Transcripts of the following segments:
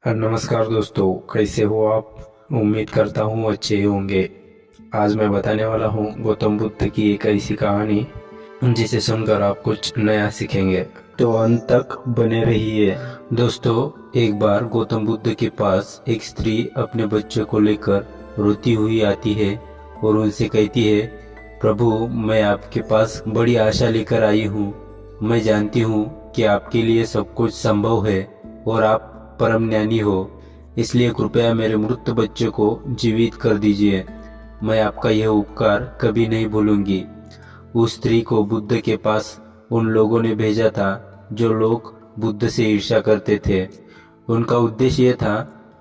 नमस्कार दोस्तों, कैसे हो आप। उम्मीद करता हूँ अच्छे ही होंगे। आज मैं बताने वाला हूँ गौतम बुद्ध की एक ऐसी कहानी जिसे सुनकर आप कुछ नया सीखेंगे, तो अंत तक बने रहिए। दोस्तों, एक बार गौतम बुद्ध के पास एक स्त्री अपने बच्चे को लेकर रोती हुई आती है और उनसे कहती है, प्रभु, मैं आपके पास बड़ी आशा लेकर आई हूँ। मैं जानती हूँ कि आपके लिए सब कुछ संभव है और आप परम ज्ञानी हो, इसलिए कृपया मेरे मृत बच्चे को जीवित कर दीजिए। मैं आपका यह उपकार कभी नहीं भूलूंगी। उस स्त्री को बुद्ध के पास उन लोगों ने भेजा था जो लोग बुद्ध से ईर्ष्या करते थे। उनका उद्देश्य यह था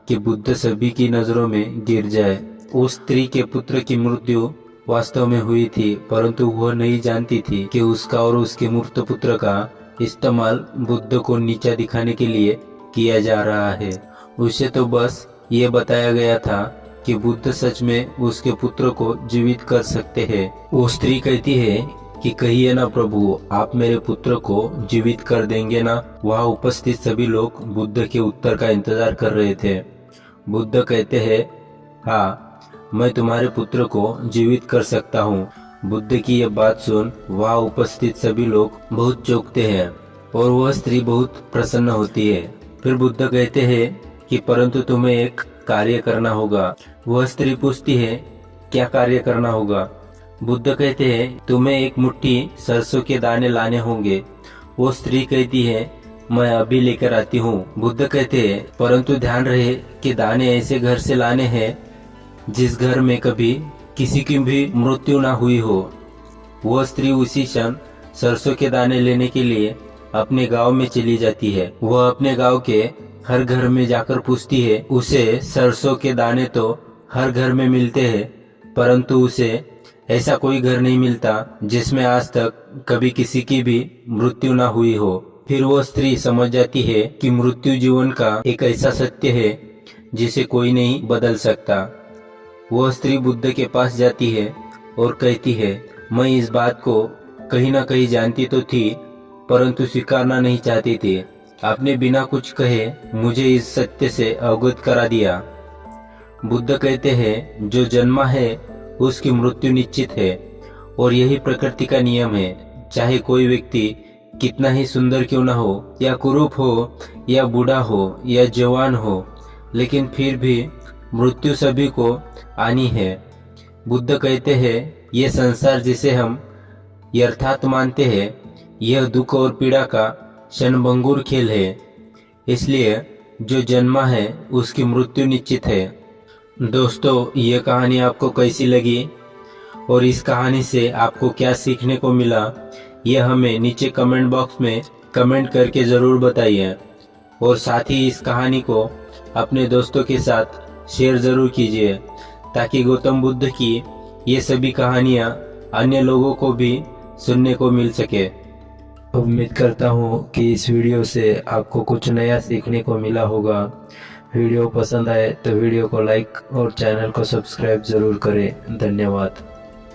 कि बुद्ध सभी की नजरों में गिर जाए। उस स्त्री के पुत्र की मृत्यु वास्तव में हुई थी, परंतु वह नहीं जानती थी कि उसका और उसके मृत पुत्र का इस्तेमाल बुद्ध को नीचा दिखाने के लिए किया जा रहा है। उसे तो बस ये बताया गया था कि बुद्ध सच में उसके पुत्र को जीवित कर सकते हैं। वो स्त्री कहती है कि कहिए ना प्रभु, आप मेरे पुत्र को जीवित कर देंगे ना। वहाँ उपस्थित सभी लोग बुद्ध के उत्तर का इंतजार कर रहे थे। बुद्ध कहते हैं, हाँ, मैं तुम्हारे पुत्र को जीवित कर सकता हूँ। बुद्ध की यह बात सुन वहाँ उपस्थित सभी लोग बहुत चौंकते हैं और वह स्त्री बहुत प्रसन्न होती है। फिर बुद्ध कहते हैं कि परंतु तुम्हें एक कार्य करना होगा। वह स्त्री पूछती है, क्या कार्य करना होगा। बुद्ध कहते हैं, तुम्हें एक मुट्ठी सरसों के दाने लाने होंगे। वो स्त्री कहती है, मैं अभी लेकर आती हूँ। बुद्ध कहते हैं, परंतु ध्यान रहे कि दाने ऐसे घर से लाने हैं जिस घर में कभी किसी की भी मृत्यु ना हुई हो। वह स्त्री उसी क्षण सरसों के दाने लेने के लिए अपने गांव में चली जाती है। वह अपने गांव के हर घर में जाकर पूछती है। उसे सरसों के दाने तो हर घर में मिलते हैं, परंतु उसे ऐसा कोई घर नहीं मिलता जिसमें आज तक कभी किसी की भी मृत्यु ना हुई हो। फिर वो स्त्री समझ जाती है कि मृत्यु जीवन का एक ऐसा सत्य है जिसे कोई नहीं बदल सकता। वह स्त्री बुद्ध के पास जाती है और कहती है, मैं इस बात को कहीं ना कहीं जानती तो थी, परंतु स्वीकारना नहीं चाहती थी। आपने बिना कुछ कहे मुझे इस सत्य से अवगत करा दिया। बुद्ध कहते हैं, जो जन्मा है उसकी मृत्यु निश्चित है और यही प्रकृति का नियम है। चाहे कोई व्यक्ति कितना ही सुंदर क्यों न हो, या कुरूप हो, या बूढ़ा हो, या जवान हो, लेकिन फिर भी मृत्यु सभी को आनी है। बुद्ध कहते हैं, ये संसार जिसे हम यथार्थ मानते हैं, यह दुख और पीड़ा का क्षणभंगुर खेल है। इसलिए जो जन्मा है उसकी मृत्यु निश्चित है। दोस्तों, ये कहानी आपको कैसी लगी और इस कहानी से आपको क्या सीखने को मिला, यह हमें नीचे कमेंट बॉक्स में कमेंट करके ज़रूर बताइए। और साथ ही इस कहानी को अपने दोस्तों के साथ शेयर ज़रूर कीजिए ताकि गौतम बुद्ध की ये सभी कहानियाँ अन्य लोगों को भी सुनने को मिल सके। उम्मीद करता हूँ कि इस वीडियो से आपको कुछ नया सीखने को मिला होगा। वीडियो पसंद आए तो वीडियो को लाइक और चैनल को सब्सक्राइब ज़रूर करें। धन्यवाद।